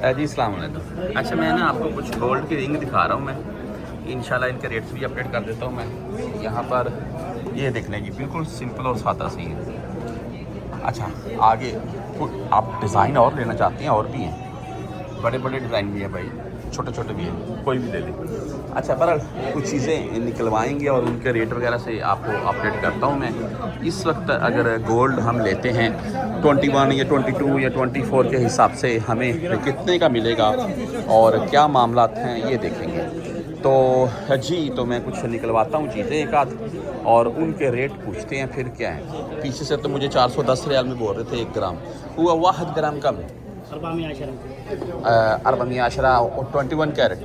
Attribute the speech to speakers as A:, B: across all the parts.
A: जी अस्सलाम वालेकुम। अच्छा मैं ना आपको कुछ गोल्ड की रिंग दिखा रहा हूँ मैं, इंशाल्लाह इनके रेट्स भी अपडेट कर देता हूँ मैं। यहाँ पर ये देखने जी बिल्कुल सिंपल और सादा सी है। अच्छा आगे आप डिज़ाइन और लेना चाहते हैं और भी हैं, बड़े बड़े डिज़ाइन भी हैं भाई, छोटे छोटे भी हैं, कोई भी ले लें। अच्छा पर कुछ चीज़ें निकलवाएंगे और उनके रेट वगैरह से आपको अपडेट करता हूँ मैं। इस वक्त अगर गोल्ड हम लेते हैं 21 या 22 या 24 के हिसाब से हमें कितने का मिलेगा और क्या मामलात हैं ये देखेंगे। तो जी तो मैं कुछ निकलवाता हूँ चीज़ें एक आध और उनके रेट पूछते हैं फिर क्या है। पीछे से तो मुझे 410 रियाल में बोल रहे थे 1 ग्राम, हुआ 1 ग्राम कम है 410 21 कैरेट।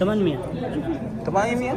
B: 800
A: 800.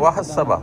A: 1.7.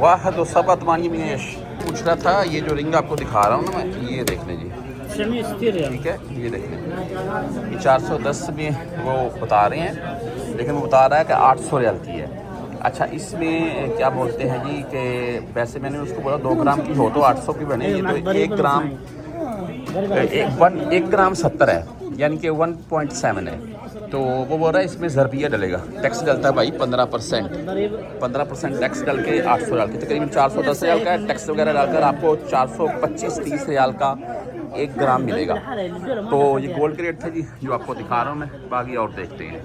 A: वाहद और सब आत्मानी में पूछ रहा था। ये जो रिंग आपको दिखा रहा हूँ ना मैं, ये देख लें जी, ठीक है ये देख लें। ये 410 में वो बता रहे हैं, लेकिन वो बता रहा है कि 800 रियाल की है। अच्छा इसमें क्या बोलते हैं जी कि वैसे मैंने उसको बोला 2 ग्राम की हो तो 800 की बने, ये तो 1 ग्राम 70 है, यानी कि 1.7 है। तो वो बोल रहा है इसमें ज़रबिया डलेगा, टैक्स डलता है भाई 15% टैक्स डल के 800 रियाल की तकरीबन 410 रियाल का टैक्स वगैरह डालकर आपको 425-30 रियाल का 1 ग्राम मिलेगा। तो ये गोल्ड के रेट थे जी जो आपको दिखा रहा हूँ मैं, बाकी और देखते हैं।